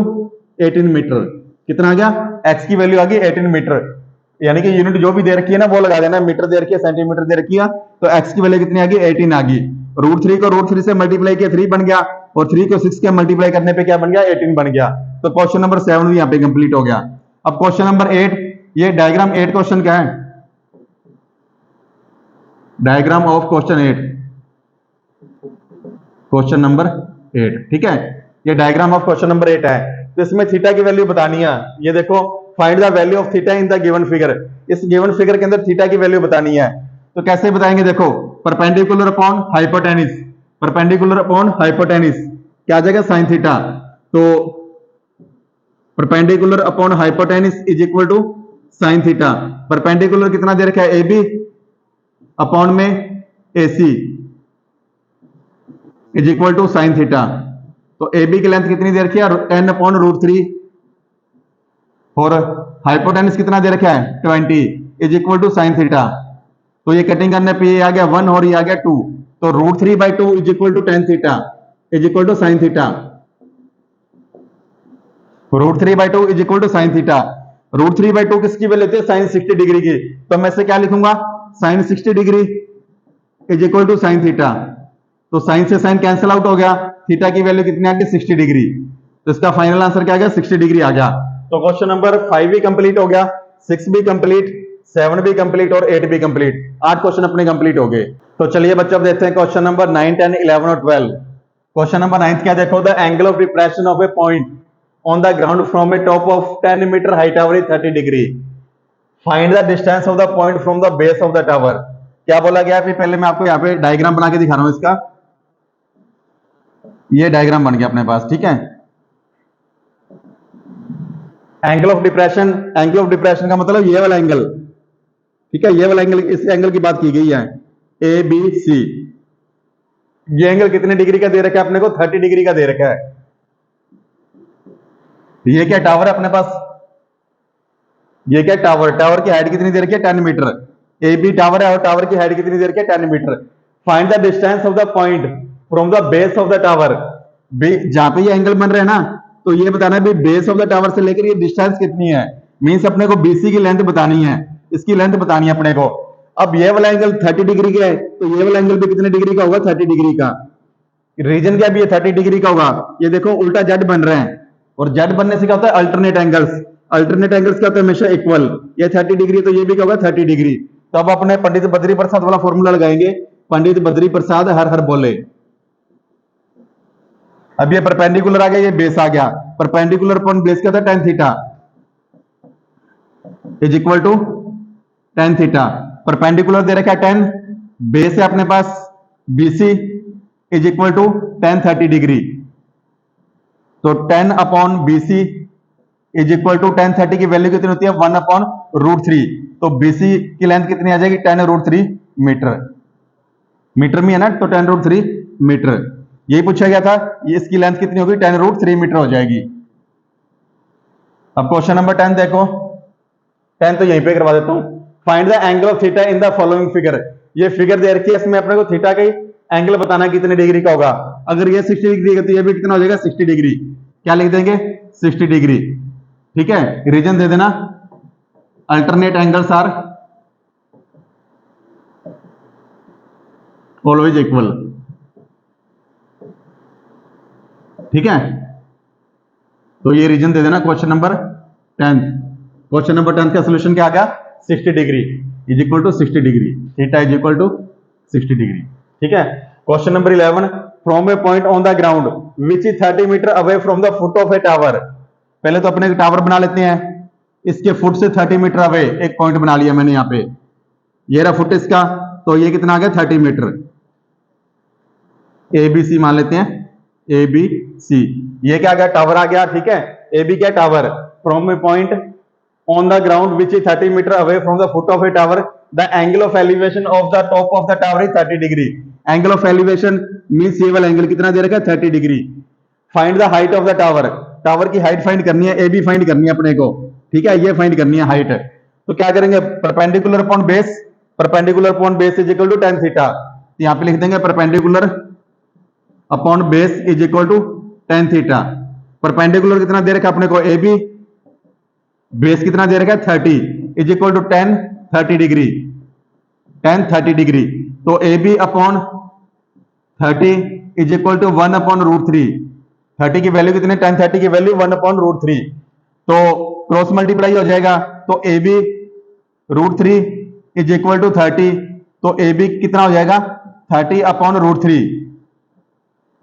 18 metre. कितना आ गया? x की वैल्यू आ गई 18 मीटर। यानी कि यूनिट जो भी दे रखी है ना वो लगा देना। मीटर दे रखी है, सेंटीमीटर दे रखी है, तो x की वैल्यू कितनी आ गई? 18 आ गई। √3 को √3 से मल्टीप्लाई किया 3 बन गया, और 3 को 6 के मल्टीप्लाई करने पे क्या बन गया? 18 बन गया। तो क्वेश्चन नंबर 7 भी यहाँ पे कंप्लीट हो गया। अब क्वेश्चन नंबर 8, ये डायग्राम 8 क्वेश्चन क्या है? Diagram of question 8, question number 8, ठीक है। ये डायग्राम ऑफ क्वेश्चन नंबर 8 है। तो इसमें थीटा की वैल्यू बतानी है। ये देखो, find the value of theta in the given figure. इस गिवन फिगर के अंदर थीटा की वैल्यू बतानी है। तो कैसे बताएंगे? देखो, perpendicular upon hypotenuse, perpendicular upon hypotenuse क्या आ जाएगा? sin theta. तो perpendicular upon hypotenuse is equal to sin theta. Perpendicular कितना दे रखा है? ए बी अपॉन में A C is equal to sin theta. तो ए बी की लेंथ कितनी दे रखी है? 10 अपॉन √3, और हाइपोटेनिस कितना दे रखा है? 20 is equal to sin theta. तो ये कटिंग करने पे ये आ गया 1 और ये आ गया 2। तो √3/2 is equal to tan theta is equal to sin theta. √3/2 is equal to sin theta. √3/2 किसकी वैल्यू होती है? sin 60 डिग्री की। तो मैं इसे क्या लिखूंगा? Sine 60 degree is equal to sine theta. तो साइन से साइन कैंसिल आउट हो गया, थीटा की वैल्यू कितनी आ गई 60 डिग्री। तो इसका फाइनल आंसर क्या आ गया 60 डिग्री आ गया। तो क्वेश्चन नंबर 5 भी कंप्लीट हो गया, 6 भी कंप्लीट, 7 भी कंप्लीट और 8 भी कंप्लीट। 8 क्वेश्चन अपने कंप्लीट हो गए। तो चलिए बच्चों अब देखते हैं क्वेश्चन नंबर 9, 10, 11 और 12। क्वेश्चन नंबर 9 क्या देखो, the angle of depression of a point on the ground from a top of 10 metre height tower is 30 degree. Find the distance of the point from the base of the tower. क्या बोला गया है, पहले मैं आपको यहाँ पे diagram बना के दिखा रहा हूं इसका। ये डायग्राम बन गया अपने पास, ठीक है। Angle of depression, angle of depression का मतलब ये वाला एंगल, ठीक है, ये वाला एंगल, इस एंगल की बात की गई है, ए बी सी। ये एंगल कितने डिग्री का दे रखा है अपने को, 30 डिग्री का दे रखा है। ये क्या टावर है अपने पास, ये क्या टावर, टावर की हाइट कितनी दे रखी है 10 मीटर। ए बी टावर है और टावर की हाइट कितनी दे रखी है 10 metre. Find the distance of the point from the base of the tower. जहां पे ये एंगल बन रहा है ना, तो ये बताना है बेस ऑफ द टावर से लेकर ये डिस्टेंस कितनी है। मींस अपने को बीसी की लेंथ बतानी है, इसकी लेंथ बतानी है अपने को। अब ये वाला एंगल 30 डिग्री का है, तो ये वाला एंगल भी कितने डिग्री का होगा, 30 डिग्री का। रीजन क्या भी, ये 30 डिग्री का होगा। ये देखो उल्टा जेड बन रहे हैं, और जेड बनने से क्या होता है, अल्टरनेट एंगल्स। अल्टरनेट एंगल्स क्या होता है, हमेशा इक्वल। ये 30 डिग्री, तो ये भी क्या होगा 30 डिग्री। तो अब अपने पंडित बद्री प्रसाद वाला फॉर्मूला लगाएंगे, पंडित बद्री प्रसाद हर हर बोले। अब ये परपेंडिकुलर आ गया, ये बेस आ गया। परपेंडिकुलर अपॉन बेस क्या था, tan theta is equal to tan theta. Perpendicular दे रखा है 10, बेस है अपने पास BC is equal to tan 30 degree. तो 10 upon BC is equal to tan 30 की वैल्यू कितनी होती है, 1 अपॉन √3। तो BC की लेंथ कितनी आ जाएगी, 10√3 मीटर। मीटर में है ना, तो 10√3 मीटर। यही पूछा गया था, ये इसकी लेंथ कितनी होगी, 10√3 मीटर हो जाएगी। अब क्वेश्चन नंबर 10 देखो, 10 तो यहीं पे करवा देता हूं। Find the angle of theta in the following figure. ये फिगर दे रखी है, इसमें अपने को थीटा का एंगल बताना है कितने डिग्री का होगा। अगर ये 60 डिग्री का, तो ये भी कितना हो जाएगा 60 डिग्री। क्या लिख देंगे, 60 डिग्री, ठीक है। रीजन दे देना, alternate angles are always equal, ठीक है। तो ये रीजन दे देना क्वेश्चन नंबर 10। क्वेश्चन नंबर 10 का सोल्यूशन क्या आ गया, 60 degree is equal to 60 degree, theta is equal to 60 degree, ठीक है। Question number 11, from a point on the ground which is 30 metre away from the foot of a tower. पहले तो अपने tower बना लेते हैं, इसके फुट से 30 मीटर अवे एक पॉइंट बना लिया मैंने यहाँ पे, ये रहा फुट इसका। तो ये कितना आ गया 30 मीटर। ABC मान लेते हैं, ABC, ये क्या आ गया, टावर आ गया, ठीक है। AB क्या tower, from a point on the ground which is 30 metre away from the foot of a tower, the angle of elevation of the top of the tower is 30 degree. Angle of elevation means ये वाला angle कितना दे रखा है, 30 degree. Find the height of the tower, tower की height find करनी है, AB find करनी है अपने को, ठीक है, ये फाइंड करनी है हाइट। तो क्या करेंगे, perpendicular upon base, perpendicular upon base is equal to tan theta. यहाँ पे लिख देंगे perpendicular upon base is equal to tan theta. Perpendicular कितना दे रखा अपने को, AB, बेस कितना दे रखा है 30 is equal to tan 30 degree, tan 30 degree. तो AB upon 30 is equal to 1 upon √3। 30 की वैल्यू कितनी, tan 30 की वैल्यू 1 अपॉन √3। तो क्रॉस मल्टीप्लाई हो जाएगा, तो AB √3 इज इक्वल टू 30। तो AB कितना हो जाएगा 30 अपॉन √3।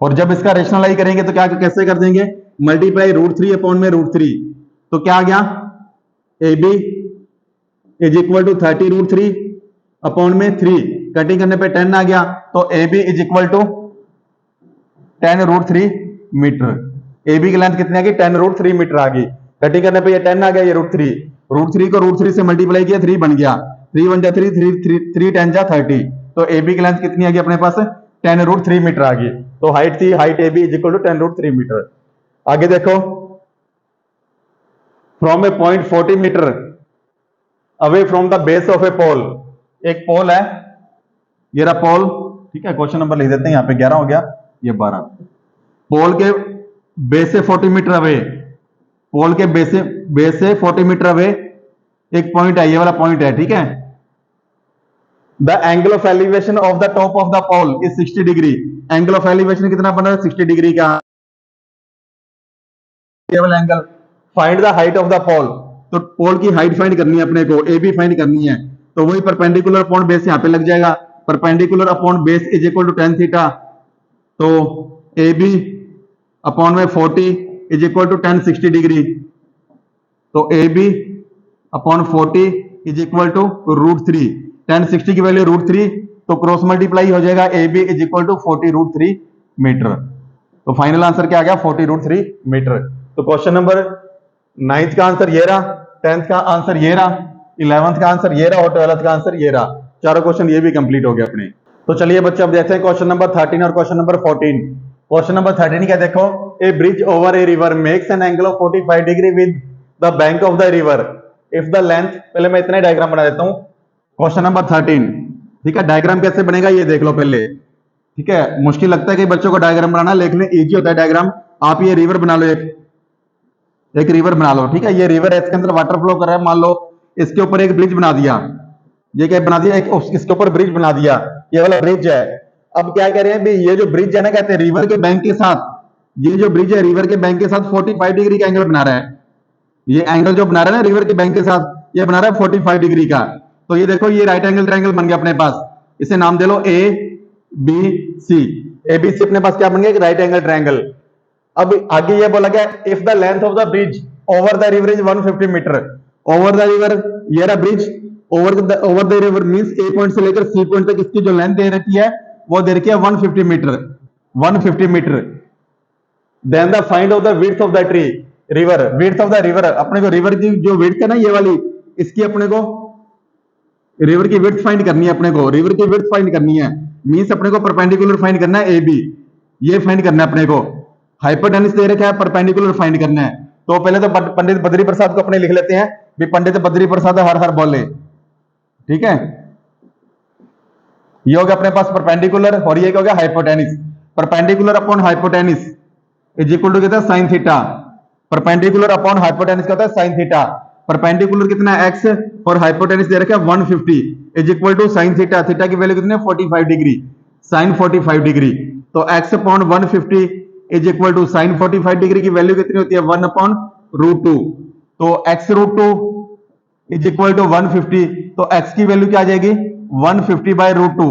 और जब इसका रेशनलाइज करेंगे तो क्या कैसे कर देंगे, मल्टीप्लाई √3 अपॉन में √3। तो क्या आ गया, AB is equal to 30 √3 upon में 3, कटिंग करने पे 10 आ गया। तो AB is equal to 10 √3 metre. AB की लेंथ कितनी आ गई, 10 √3 मीटर आ गई। कटिंग करने पे ये 10 आ गया, ये √3, √3 को √3 से मल्टीप्लाई किया, 3 बन गया, 3 1 जा 3, 3 10 जा 30। तो AB की लेंथ कितनी आ गई अपने पास, 10 √3 मीटर आ गई। तो हाइट थी, height AB is equal to 10 √3 metre. आगे देखो, from a point 40 metre away from the base of a pole. एक पोल है, ये रहा पोल, ठीक है। क्वेश्चन नंबर लिख देते हैं, यहाँ पे 11 हो गया, ये 12। पोल के बेस से 40 मीटर अवे, पोल के बेस से 40 मीटर अवे एक पॉइंट है, ये वाला पॉइंट है, ठीक है। The angle of elevation of the top of the pole is 60 degree. Angle of elevation कितना बन रहा है? 60 डिग्री का केवल angle. Find the height of the pole, तो पोल की हाइट फाइंड करनी है अपने को, ए बी फाइंड करनी है, तो वही परपेंडिकुलर अपॉन बेस यहाँ पे लग जाएगा। Perpendicular upon base is equal to tan theta, तो ए बी अपॉन में 40 is equal to tan 60 degree, तो A B upon 40 is equal to √3। 1060 की वैल्यू √3, तो क्रॉस मल्टीप्लाई हो जाएगा, A B is equal to 40√3 metre. तो final answer क्या आ गया? 40√3 मीटर। तो क्वेश्चन नंबर 9th का आंसर ये रहा, 10th का आंसर ये रहा, 11th का आंसर ये रहा और 12th का आंसर ये रहा। चारों क्वेश्चन ये भी कंप्लीट हो गए अपने। तो चलिए बच्चे अब देखते हैं क्वेश्चन नंबर 13 और क्वेश्चन नंबर 14। क्वेश्चन नंबर 13 क्या देखो, a bridge over a river makes an angle of 45 degree with the bank of the river if the length, पहले मैं इतना डायग्राम बना देता हूं। क्वेश्चन नंबर 13, ठीक है, डायग्राम कैसे बनेगा ये देख लो पहले, ठीक है। मुश्किल लगता है कि बच्चों को डायग्राम बनाना, लेकिन इजी होता है डायग्राम। आप ये रिवर बना लो, एक रिवर बना लो, ठीक है। ये रिवर है, इसके अंदर वाटर फ्लो कर रहा है, मान लो इसके ऊपर एक ब्रिज बना दिया, ये क्या बना दिया, एक इसके ऊपर ब्रिज बना दिया, ये वाला ब्रिज है। अब क्या कह रहे हैं भी, ये जो ब्रिज है ना, कहते हैं रिवर के बैंक के साथ, ये जो ब्रिज है रिवर के बैंक के साथ 45 डिग्री का एंगल बना रहा है। ये एंगल जो बना रहा है ना रिवर के बैंक के साथ, ये बना रहा है 45 डिग्री का। तो ये देखो, ये राइट एंगल ट्रायंगल बन गया अपने पास, इसे नाम दे लो ए बी सी। ए बी सी अपने पास क्या बन गया? एक राइट एंगल ट्रायंगल। अब आगे ये बोला गया, if the length of the bridge over the river is 150 metre. Over the river, ये रहा bridge, over the river means A point से लेकर सी पॉइंट तक इसकी जो लेंथ दे रखी है वो दे रखी है 150 metre, 150 metre. Then the find of the width of the tree river, width of the river, अपने को रिवर की जो विड्थ है ना ये वाली, इसकी अपने को रिवर की विड्थ फाइंड करनी है, अपने को रिवर की विड्थ फाइंड करनी है, मींस अपने को परपेंडिकुलर फाइंड करना है, ए बी ये फाइंड करना है अपने को। हाइपोटेनस दे रखा है, परपेंडिकुलर फाइंड करना है। तो पहले तो पंडित बद्री प्रसाद को अपने लिख लेते हैं भी, पंडित बद्री प्रसाद हर हर बोले, ठीक है। ये हो गया अपने पास परपेंडिकुलर, और ये क्या हो गया? Hypotenuse. Perpendicular upon hypotenuse is equal to कितना? Sine theta. Perpendicular upon hypotenuse क्या होता है? Sine theta. परपेंडिकुलर कितना है? x, और हाइपोटेनस दे रखा है 150 is equal to sine theta. Theta की वैल्यू कितनी है? 45 डिग्री, साइन 45 डिग्री। तो x upon 150 is equal to sine 45 degree की वैल्यू कितनी होती है? 1 अपॉन √2। तो x √2 इज इक्वल टू 150, तो x की वैल्यू क्या आ जाएगी? 150 बाय √2,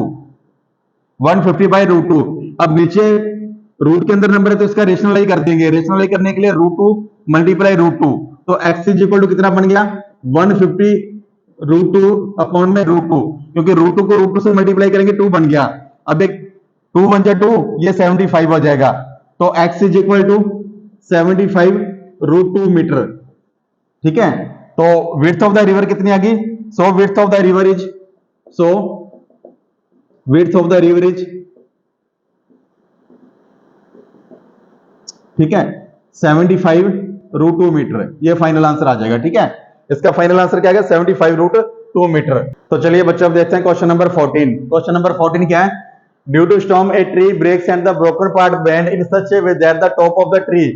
150 बाय √2। अब नीचे रूट के अंदर नंबर है तो इसका रेशनलाइज कर देंगे, रेशनलाइज करने के लिए √2 मल्टीप्लाई √2, तो x इज इक्वल टू कितना बन गया? 150 √2 अपॉन में √2, क्योंकि √2 को √2 से मल्टीप्लाई करेंगे 2 बन गया। अब एक 2 बन जाए 2, ये 75 हो जाएगा। तो x is equal to 75 √2 metre, ठीक है। तो विड्थ ऑफ द रिवर कितनी आ गई? So width of the river is, so width of the river is, ठीक है, 75 √2 मीटर। ये फाइनल आंसर आ जाएगा, ठीक है। इसका फाइनल आंसर क्या है? 75 √2 मीटर। तो चलिए बच्चों अब देखते हैं क्वेश्चन नंबर 14। क्वेश्चन नंबर 14 क्या है? Due to storm a tree breaks and the broken part bend in such a way that the top of the tree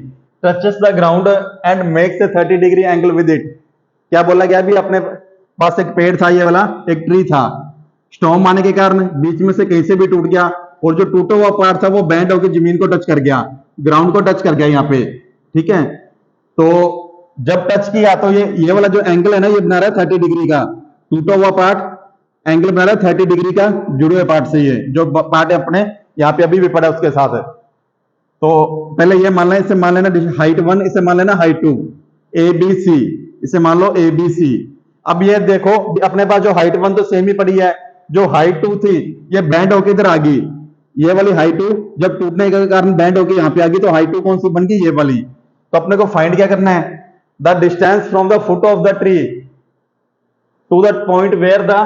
touches the ground and makes a 30 degree angle with it. क्या बोला गया? भी अपने पास एक पेड़ था, ये वाला एक ट्री था, स्टॉर्म आने के कारण बीच में से कहीं से भी टूट गया, और जो टूटा हुआ पार्ट था वो बैंड होकर जमीन को टच कर गया, ग्राउंड को टच कर गया यहाँ पे, ठीक है। तो जब टच किया तो ये वाला जो एंगल है ना, ये बना रहा है 30 डिग्री का। टूटा हुआ पार्ट एंगल बना रहा है 30 डिग्री का, जुड़े हुए पार्ट से, ये जो पार्ट है अपने यहाँ पे अभी भी पड़ा है उसके साथ है। तो पहले ये मान लेना, इसे मान लेना हाइट 1, इसे मान लेना हाइट 2, ए बी सी, इसे मान लो ए बी सी। अब ये देखो अपने पास जो हाइट 1 तो सेम ही पड़ी है, जो हाइट 2 थी ये बैंड होके इधर आ गई, ये वाली हाइट 2 जब टूटने के कारण बैंड होके यहाँ पे आ गई, तो हाइट 2 कौन सी बन गई? ये वाली। तो अपने को फाइंड क्या करना है? The distance from the foot of the tree to the point where the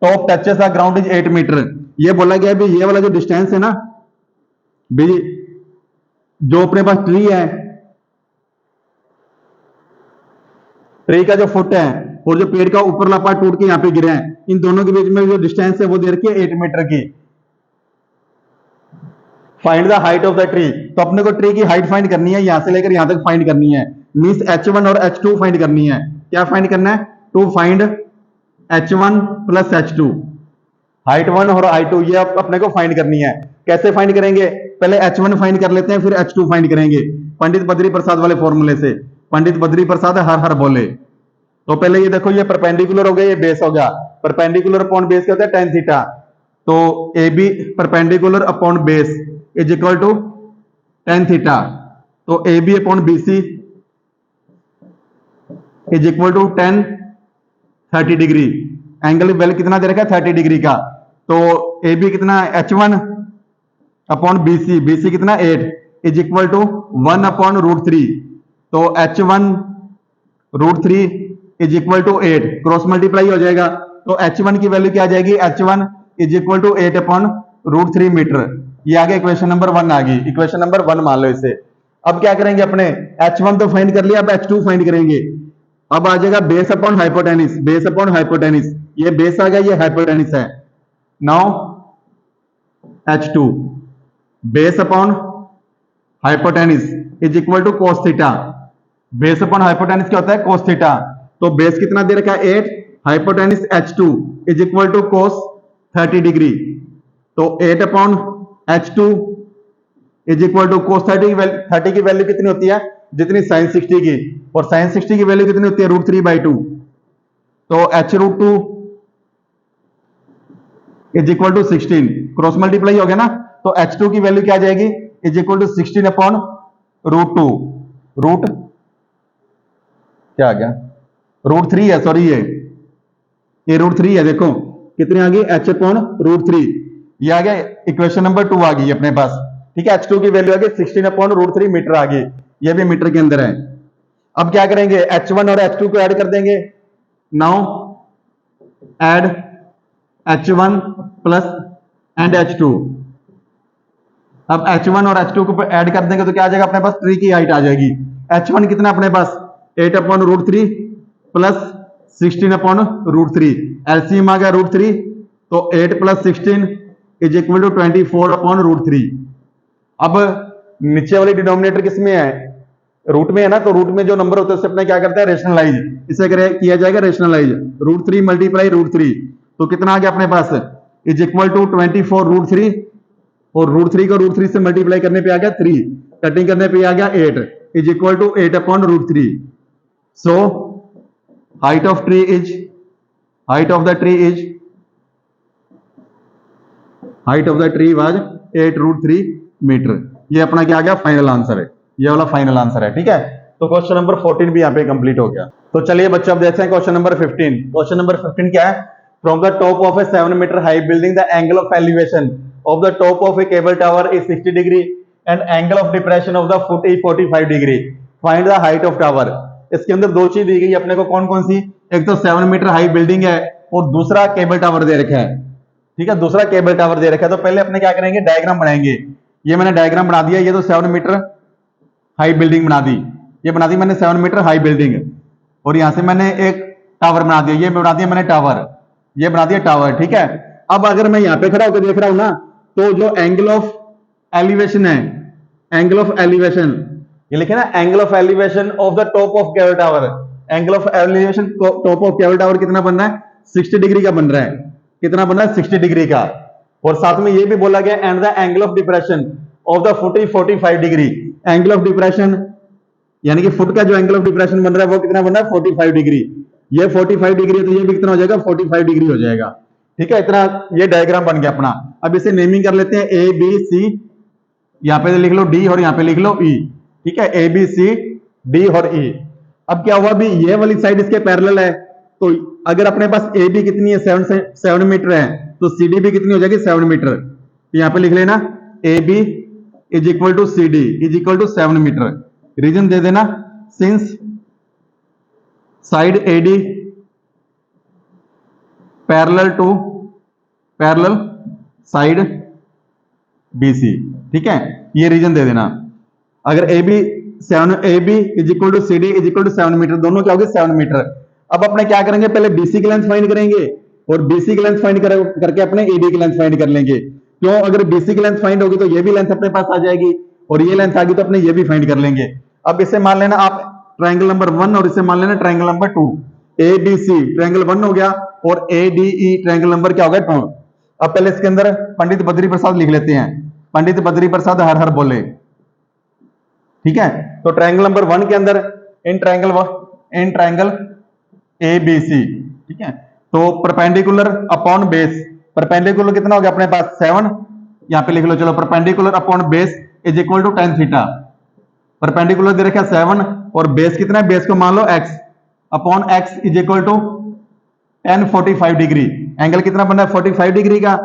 top touches the ground is 8 metre. ये बोला गया भी, ये वाला जो डिस्टेंस है ना भी, जो अपने पास ट्री है, ट्री का जो फुट है और जो पेड़ का ऊपरला पार्ट टूट के यहाँ पे गिरे हैं, इन दोनों के बीच में जो डिस्टेंस है वो दे रखी है 8 मीटर की। Find the height of the tree, तो अपने को ट्री की हाइट फाइंड करनी है, यहां से लेकर यहां तक फाइंड करनी है, मींस h1 और h2 फाइंड करनी है। क्या फाइंड करना है? To find h1 plus h2। Height 1 और हाइट 2 ये अपने को फाइंड करनी है। कैसे फाइंड करेंगे? पहले H1 फाइंड कर लेते हैं, फिर H2 फाइंड करेंगे पंडित बद्री प्रसाद वाले फॉर्मूले से। पंडित बद्री प्रसाद हर हर बोले। तो पहले ये देखो, ये परपेंडिकुलर हो गया, ये बेस हो गया। परपेंडिकुलर अपॉन बेस क्या होता है? tan theta. तो A B perpendicular upon base is equal to tan theta. तो A B upon B C is equal to tan 30 degree. Angle value कितना दे रखा है? 30 डिग्री का। तो ए बी कितना है? H1 अपॉन बी सी कितना? 8 इज इक्वल टू 1 अपॉन √3। तो H1 √3 is equal to 8, cross multiply हो जाएगा। तो H1 की वैल्यू क्या आ जाएगी? H1 is equal to 8 upon √3 metre. ये आ गया इक्वेशन नंबर 1 आ गई। इक्वेशन नंबर 1 मान लो इसे। अब क्या करेंगे? अपने H1 तो फाइंड कर लिया, अब H2 फाइंड करेंगे। अब आ जाएगा base upon hypotenuse. Base upon hypotenuse, ये बेस आ गया, ये हाइपोटेनिस है। Now H2 base upon hypotenuse is equal to cos theta. Base upon hypotenuse क्या होता है? cos theta. तो बेस कितना दे रखा है? 8, hypotenuse H2 is equal to cos 30 degree. तो 8 upon H2 is equal to cos 30 की वैल्यू कितनी होती है? जितनी sin 60 की। और sin 60 की वैल्यू कितनी होती है? √3/2। तो H√2 is equal to 16, cross multiply हो गया ना। तो H2 की वैल्यू क्या आ जाएगी? Is equal to 16 upon √2। Root क्या आ गया? √3 है, सॉरी ये √3 है। देखो कितनी आ गई? H upon √3। ये आ गया इक्वेशन नंबर 2 आ गई अपने पास। ठीक है, H2 की वैल्यू आ गई 16 अपॉन √3 मीटर आ गई। ये भी मीटर के अंदर है। अब क्या करेंगे? H1 और H2 को ऐड कर देंगे। Now add H1 plus and H2। अब H1 और H2 को ऐड कर देंगे तो क्या आ जाएगा? अपने पास ट्री की हाइट आ जाएगी। H1 कितना अपने पास? 8 अपॉन √3 प्लस 16 अपॉन √3। एलसीएम आ गया √3। तो 8 plus 16 is equal to 24 upon √3। अब नीचे वाली डिनोमिनेटर किसमें है? रूट में है ना। तो रूट में जो नंबर होता है उससे अपने क्या करता है? रेशनलाइज। इसे किया जाएगा रेशनलाइज। √3 मल्टीप्लाई √3। तो कितना आ गया अपने पास? Is equal to 24 √3। और √3 को √3 से मल्टीप्लाई करने पे आ गया 3, कटिंग करने पे आ गया 8 is equal to 8 upon √3। So height of the tree was 8√3 metre. ये अपना क्या आ गया? फाइनल आंसर है। ये वाला फाइनल आंसर है। ठीक है, तो क्वेश्चन नंबर 14 भी यहाँ पे कंप्लीट हो गया। तो चलिए बच्चों अब देखते हैं क्वेश्चन नंबर 15। क्वेश्चन नंबर 15 क्या है? From the top of a 7 metre high building the angle of elevation of the top of a cable tower is 60 degree and angle of depression of the foot is 45 degree. Find the height of tower. इसके अंदर दो चीज दी गई अपने को, कौन कौन सी? एक तो 7 मीटर हाई बिल्डिंग है और दूसरा केबल टावर दे रखा है। ठीक है, दूसरा केबल टावर दे रखा है। तो पहले अपने क्या करेंगे? डायग्राम बनाएंगे। ये मैंने डायग्राम बना दिया। ये तो 7 मीटर हाई बिल्डिंग बना दी। ये बना दी मैंने 7 मीटर हाई बिल्डिंग। और यहां से मैंने एक टावर बना दिया। ये बना दिया मैंने टावर। ये बना दिया टावर। ठीक है, अब अगर मैं यहां पे खड़ा होकर देख रहा हूं ना, तो जो एंगल ऑफ एलिवेशन है, एंगल ऑफ एलिवेशन, ये लिखे ना, angle of elevation of the top of cable tower. Angle of elevation top of cable tower कितना बन रहा है? 60 डिग्री का बन रहा है। कितना बन रहा है? 60 डिग्री का। और साथ में ये भी बोला गया and the angle of depression of the foot is 45 degree. Angle of depression यानी कि फुट का जो एंगल ऑफ डिप्रेशन बन रहा है वो कितना बन रहा है? 45 डिग्री। ये 45 डिग्री है तो ये भी कितना हो जाएगा? 45 डिग्री हो जाएगा। ठीक है, इतना ये डायग्राम बन गया अपना। अब इसे नेमिंग कर लेते हैं ए बी सी। यहां पे लिख लो डी और यहां पे लिख लो ई। ठीक है, ए बी सी डी और ई। अब क्या हुआ? भी ये वाली साइड इसके पैरेलल है। तो अगर अपने पास ए बी कितनी है? 7 मीटर है। तो सी डी भी कितनी हो जाएगी? 7 मीटर। तो यहां पे लिख लेना A B is equal to C D is equal to 7 metre. Reason दे देना, since side A D parallel side BC। ठीक है, ये रीजन दे देना। अगर AB is equal to CD is equal to 7 metre, दोनों क्या होगी? 7 मीटर। अब अपने क्या करेंगे? पहले BC की लेंथ फाइंड करेंगे और BC की लेंथ फाइंड करके अपने AD की लेंथ फाइंड कर लेंगे। क्यों? अगर BC की लेंथ फाइंड होगी तो ये भी लेंथ अपने पास आ जाएगी और ये लेंथ आ गई तो अपने ये भी फाइंड कर लेंगे। अब इसे मान लेना आप ट्रायंगल नंबर 1 और इसे मान लेना ट्रायंगल नंबर 2। ABC ट्रायंगल 1 हो गया और ADE ट्रायंगल नंबर क्या हो गया? 2। अब पहले इसके अंदर पंडित बद्री प्रसाद लिख लेते हैं। पंडित बद्री प्रसाद हर हर बोले, ठीक है। तो ट्रायंगल नंबर 1 के अंदर इन ट्रायंगल ए बी सी, ठीक है। तो परपेंडिकुलर अपॉन बेस, परपेंडिकुलर कितना हो गया अपने पास 7, यहां पे लिख लो चलो, perpendicular upon base is equal to tan theta. Perpendicular दे रखा 7 और बेस कितना है, बेस को मान लो x, upon x is equal to tan 45 degree. Angle कितना बना है 45 डिग्री का,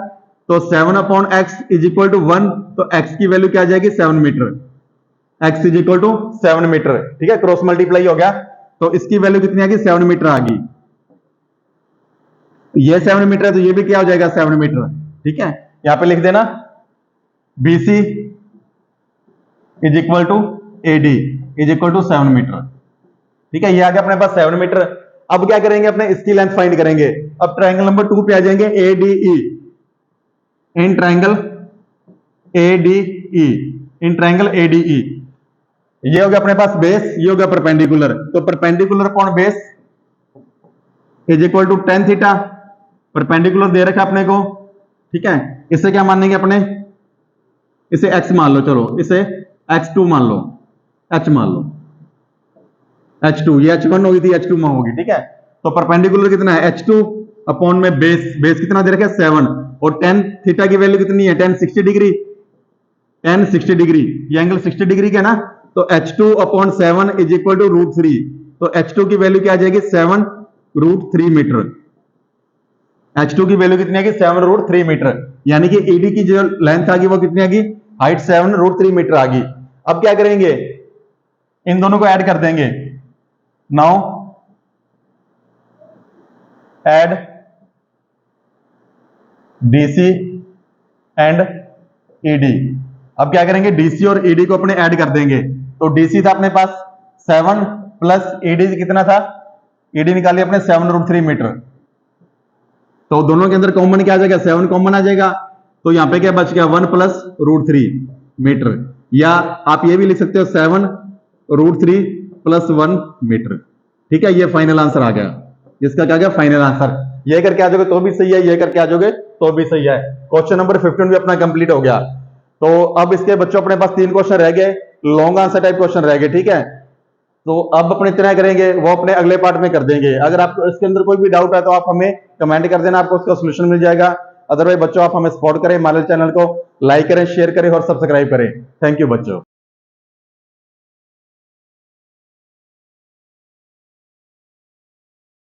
तो 7 upon x is equal to 1, तो x की वैल्यू क्या आ जाएगी 7 metre, x is equal to 7 metre, ठीक है। क्रॉस मल्टीप्लाई हो गया, तो इसकी वैल्यू कितनी आ गई 7 मीटर आ गई। ये 7 मीटर है तो ये भी क्या हो जाएगा 7 मीटर, ठीक है। यहां पे लिख देना BC is equal to AD is equal to 7 metre, ठीक है। ये आ गया अपने पास 7 मीटर। अब क्या करेंगे, अपने इसकी लेंथ फाइंड करेंगे। अब ट्रायंगल नंबर 2 पे आ जाएंगे, ADE, in triangle ADE, in triangle ADE। ये हो गया अपने पास बेस, ये हो गया परपेंडिकुलर, तो perpendicular upon base is equal to tan theta. Perpendicular दे रखा अपने को, ठीक है। इसे क्या मानेंगे अपने, इसे x मान लो, चलो इसे x2 मान लो, h मान लो, h2, ये h1 होगी थी, h2 में होगी, ठीक है। तो परपेंडिकुलर कितना है h2 अपॉन में बेस, बेस कितना दे रखा है 7, और tan थीटा की वैल्यू कितनी है, tan 60 डिग्री, tan 60 डिग्री, ये एंगल 60 डिग्री का ना, तो h2 upon 7 is equal to √3, तो h2 की वैल्यू क्या आ जाएगी 7 √3 मीटर। h2 की वैल्यू कितनी आएगी 7 √3 मीटर, यानी कि AD की जो लेंथ आ गई वो कितनी आ गई, हाइट 7 √3 मीटर आ गई। अब क्या करेंगे, इन दोनों को ऐड कर देंगे। Now add DC and ED। अब क्या करेंगे, DC और ED को अपने ऐड कर देंगे। तो DC था अपने पास 7 प्लस ED कितना था, ED निकालिए अपने 7 √3 मीटर, तो दोनों के अंदर कॉमन क्या आ जाएगा 7 कॉमन आ जाएगा, तो यहां पे क्या बच गया 1 प्लस √3 मीटर, या आप ये भी लिख सकते हो 7 √3 प्लस 1 मीटर, ठीक है। ये फाइनल आंसर आ गया, इसका क्या गया फाइनल आंसर। ये करके आ जाओगे तो भी सही है, ये करके आ जाओगे तो भी सही है। क्वेश्चन नंबर 15 भी अपना कंप्लीट हो गया। तो अब इसके बच्चों अपने पास 3 क्वेश्चन रह गए, लॉन्ग आंसर टाइप क्वेश्चन रह गए, ठीक है। तो अब अपने इतना करेंगे, वो अपने अगले पार्ट में कर देंगे। अगर आपको इसके अंदर कोई भी डाउट है तो आप हमें कमेंट कर देना, आपको उसका सोल्यूशन मिल जाएगा। अदरवाइज बच्चों आप हमें सपोर्ट करें, हमारे चैनल को लाइक करें, शेयर करें और सब्सक्राइब करें। थैंक यू बच्चों।